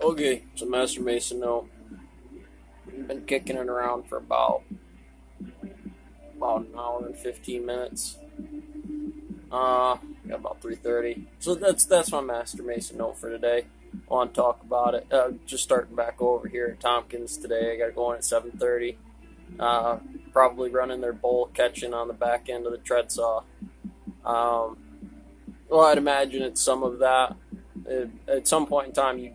Okay, so Master Mason note. Been kicking it around for about an hour and 15 minutes. Got about 3:30. So that's my Master Mason note for today. I want to talk about it. Just starting back over here at Tompkins today. I got to go in at 7:30. Probably running their bowl catching on the back end of the tread saw. Well, I'd imagine it's some of that. At some point in time, you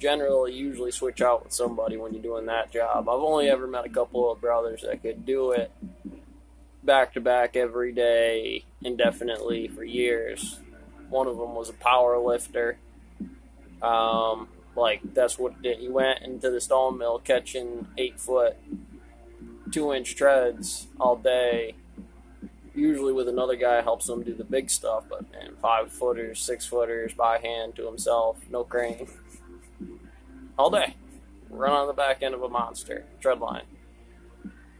usually switch out with somebody when you're doing that job. I've only ever met a couple of brothers that could do it back to back every day indefinitely for years. One of them was a power lifter. That's what it did. He went into the stone mill catching 8-foot, 2-inch treads all day. Usually with another guy helps him do the big stuff, but man, 5-footers, 6-footers by hand to himself, no crane, all day, run on the back end of a monster tread line.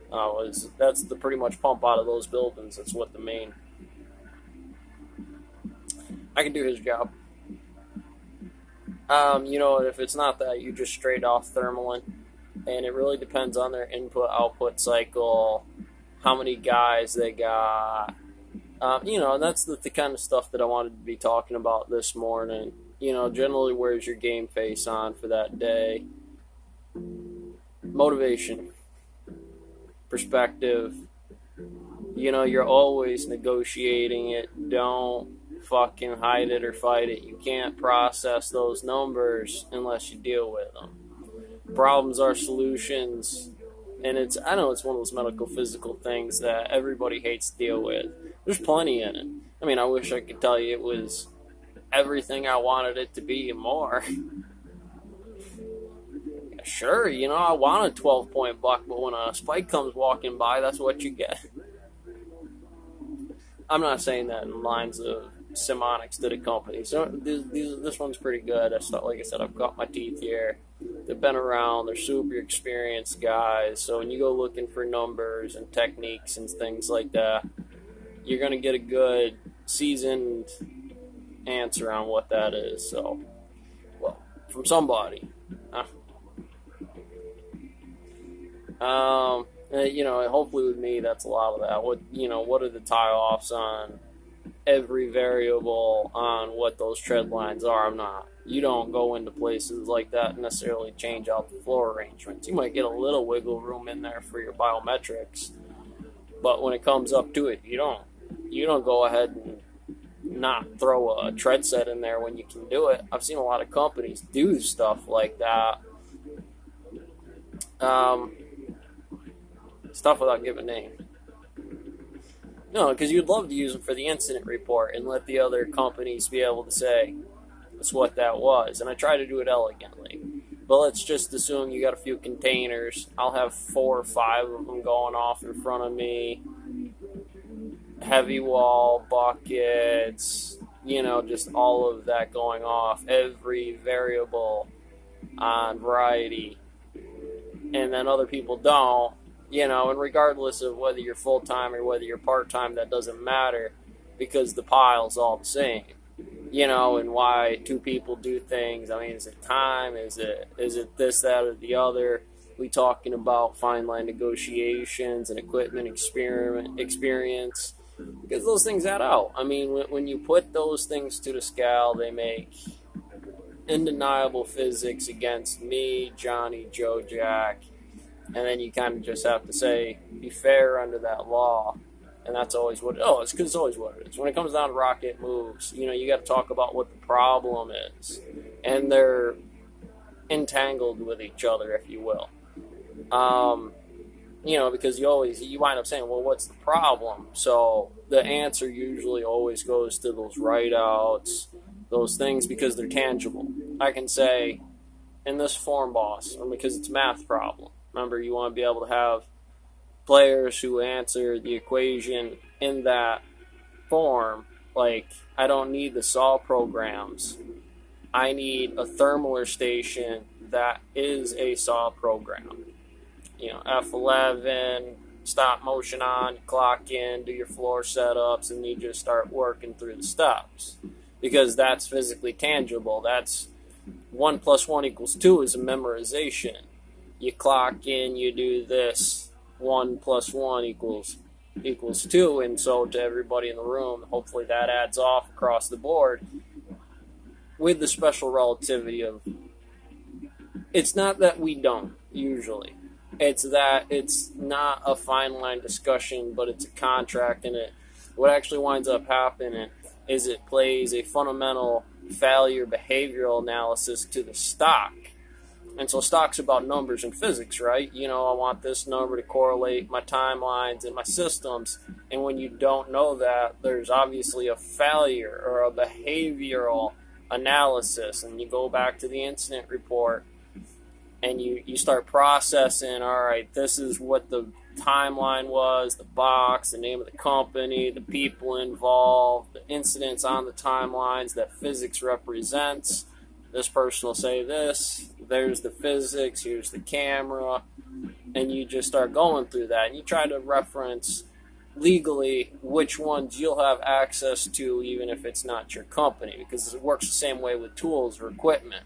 That's the pretty much pump out of those buildings. That's what the main. I can do his job. If it's not that, you just straight off thermaling, and it really depends on their input-output cycle, how many guys they got. And that's the kind of stuff that I wanted to be talking about this morning. Generally, where's your game face on for that day? Motivation, perspective. You're always negotiating it. Don't fucking hide it or fight it. You can't process those numbers unless you deal with them. Problems are solutions. And I know it's one of those medical physical things that everybody hates to deal with. There's plenty in it. I mean, I wish I could tell you it was everything I wanted it to be and more. Sure, I want a 12-point buck, but when a spike comes walking by, that's what you get. I'm not saying that in lines of semonics to the company. So this one's pretty good. Like I said, I've got my teeth here. They've been around. They're super experienced guys. So when you go looking for numbers and techniques and things like that, you're going to get a good, seasoned answer on what that is. So, from somebody. Hopefully with me, that's a lot of that. What are the tie-offs on every variable on what those tread lines are? You don't go into places like that and necessarily change out the floor arrangements. You might get a little wiggle room in there for your biometrics, but when it comes up to it, you don't go ahead and not throw a tread set in there when you can do it. I've seen a lot of companies do stuff like that. Stuff without giving a name. No, because you'd love to use them for the incident report and let the other companies be able to say that's what that was. And I try to do it elegantly. But let's just assume you got a few containers. I'll have 4 or 5 of them going off in front of me. Heavy wall, buckets, just all of that going off. Every variable on variety. And then other people don't. And regardless of whether you're full-time or whether you're part-time, that doesn't matter because the pile's all the same. And why 2 people do things. I mean, is it time? Is it this, that, or the other? We talking about fine line negotiations and equipment experience because those things add out. I mean, when you put those things to the scale, they make undeniable physics against me, Johnny, Joe, Jack. And then you kind of just have to say, be fair under that law. And that's always it's always what it is. When it comes down to rocket moves, you got to talk about what the problem is. And they're entangled with each other, if you will. Because you wind up saying, well, what's the problem? So the answer usually always goes to those write-outs, those things, because they're tangible. I can say, in this form, boss, because it's a math problem. Remember, you want to be able to have players who answer the equation in that form. Like, I don't need the SAW programs. I need a thermaler station that is a SAW program. F11, stop motion on, clock in, do your floor setups, and you just start working through the steps. Because that's physically tangible. That's 1 plus 1 equals 2 is a memorization. You clock in, you do this, 1 plus 1 equals 2, and so to everybody in the room, hopefully that adds off across the board with the special relativity of, it's not that we don't, usually. It's that it's not a fine line discussion, but it's a contract, and what actually winds up happening is it plays a fundamental failure behavioral analysis to the stock. And so stock's about numbers and physics, right? I want this number to correlate my timelines and my systems. And when you don't know that, there's obviously a failure or a behavioral analysis. And you go back to the incident report and you start processing, all right, this is what the timeline was, the box, the name of the company, the people involved, the incidents on the timelines that physics represents. This person will say this, there's the physics, here's the camera, and you just start going through that. And you try to reference legally which ones you'll have access to, even if it's not your company, because it works the same way with tools or equipment.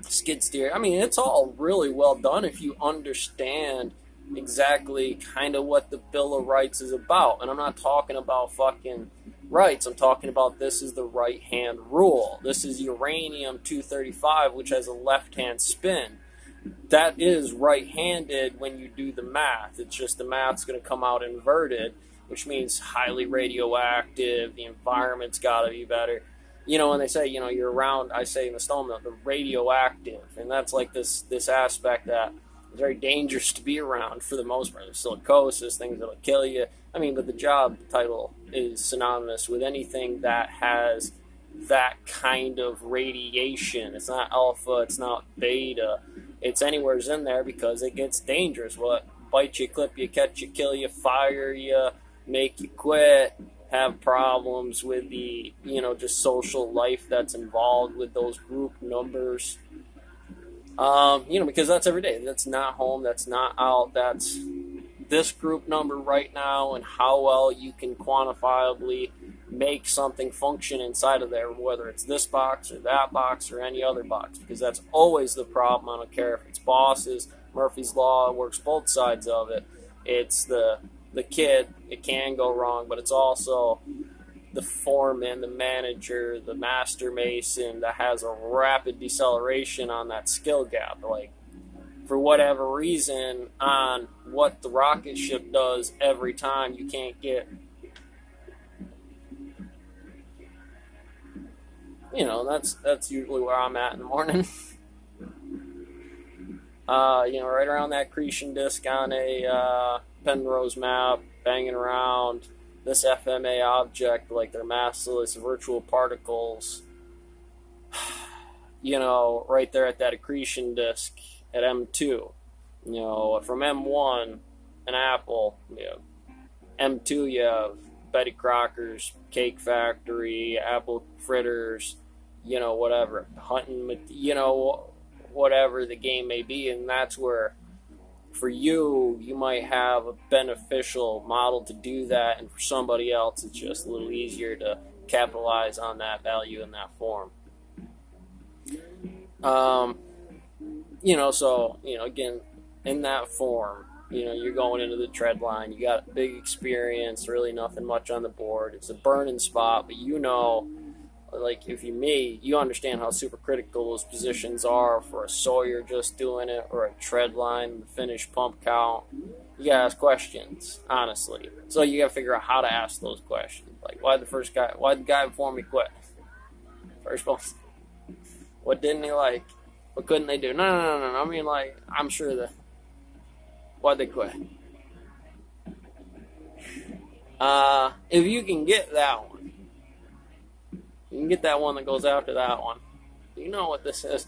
Skid steer, it's all really well done if you understand exactly kind of what the Bill of Rights is about. And I'm not talking about fucking rights. I'm talking about this is the right-hand rule. This is uranium-235, which has a left-hand spin. That is right-handed when you do the math. It's just the math's going to come out inverted, which means highly radioactive. The environment's got to be better. When they say, you're around, I say in the stone mill, the radioactive. And that's like this aspect that is very dangerous to be around for the most part. There's silicosis, things that'll kill you. But the job title is synonymous with anything that has that kind of radiation. It's not alpha, it's not beta. It's anywhere's in there because it gets dangerous. What? Bite you, clip you, catch you, kill you, fire you, make you quit, have problems with the, just social life that's involved with those group numbers. Because that's every day. That's not home, that's not out, that's this group number right now and how well you can quantifiably make something function inside of there, whether it's this box or that box or any other box, because that's always the problem. I don't care if it's bosses, Murphy's Law, it works both sides of it. It's the kid, it can go wrong, but it's also the foreman, the manager, the master mason that has a rapid deceleration on that skill gap. Like, for whatever reason, on what the rocket ship does every time, you can't get, that's usually where I'm at in the morning. Right around that accretion disk on a Penrose map, banging around this FMA object like they're massless virtual particles, right there at that accretion disk at M2. From M1, an apple, M2 you have Betty Crocker's Cake Factory, apple fritters, whatever, hunting, whatever the game may be, and that's where, for you might have a beneficial model to do that, and for somebody else, it's just a little easier to capitalize on that value in that form. Again, in that form, you're going into the tread line, you got a big experience, really nothing much on the board. It's a burning spot, but like if you understand how super critical those positions are for a Sawyer just doing it, or a tread line, the finished pump count. You gotta ask questions, honestly. So you gotta figure out how to ask those questions. Like, why'd the guy before me quit? First one. What didn't he like? What couldn't they do? No. I'm sure why'd they quit? If you can get that one, you can get that one that goes after that one. You know what this is.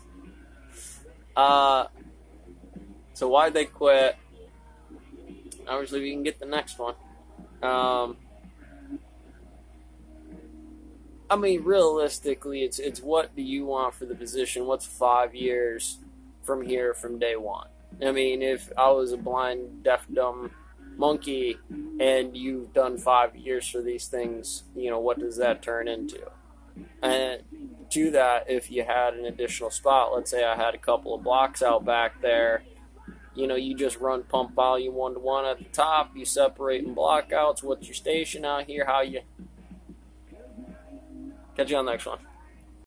So why'd they quit? Obviously, we can get the next one. Realistically, it's what do you want for the position? What's 5 years from here, from day one? If I was a blind, deaf, dumb monkey and you've done 5 years for these things, what does that turn into? And do that if you had an additional spot. Let's say I had a couple of blocks out back there. You know, you just run pump volume 1-to-1 at the top. You separate in blockouts. What's your station out here? How you... Catch you on the next one.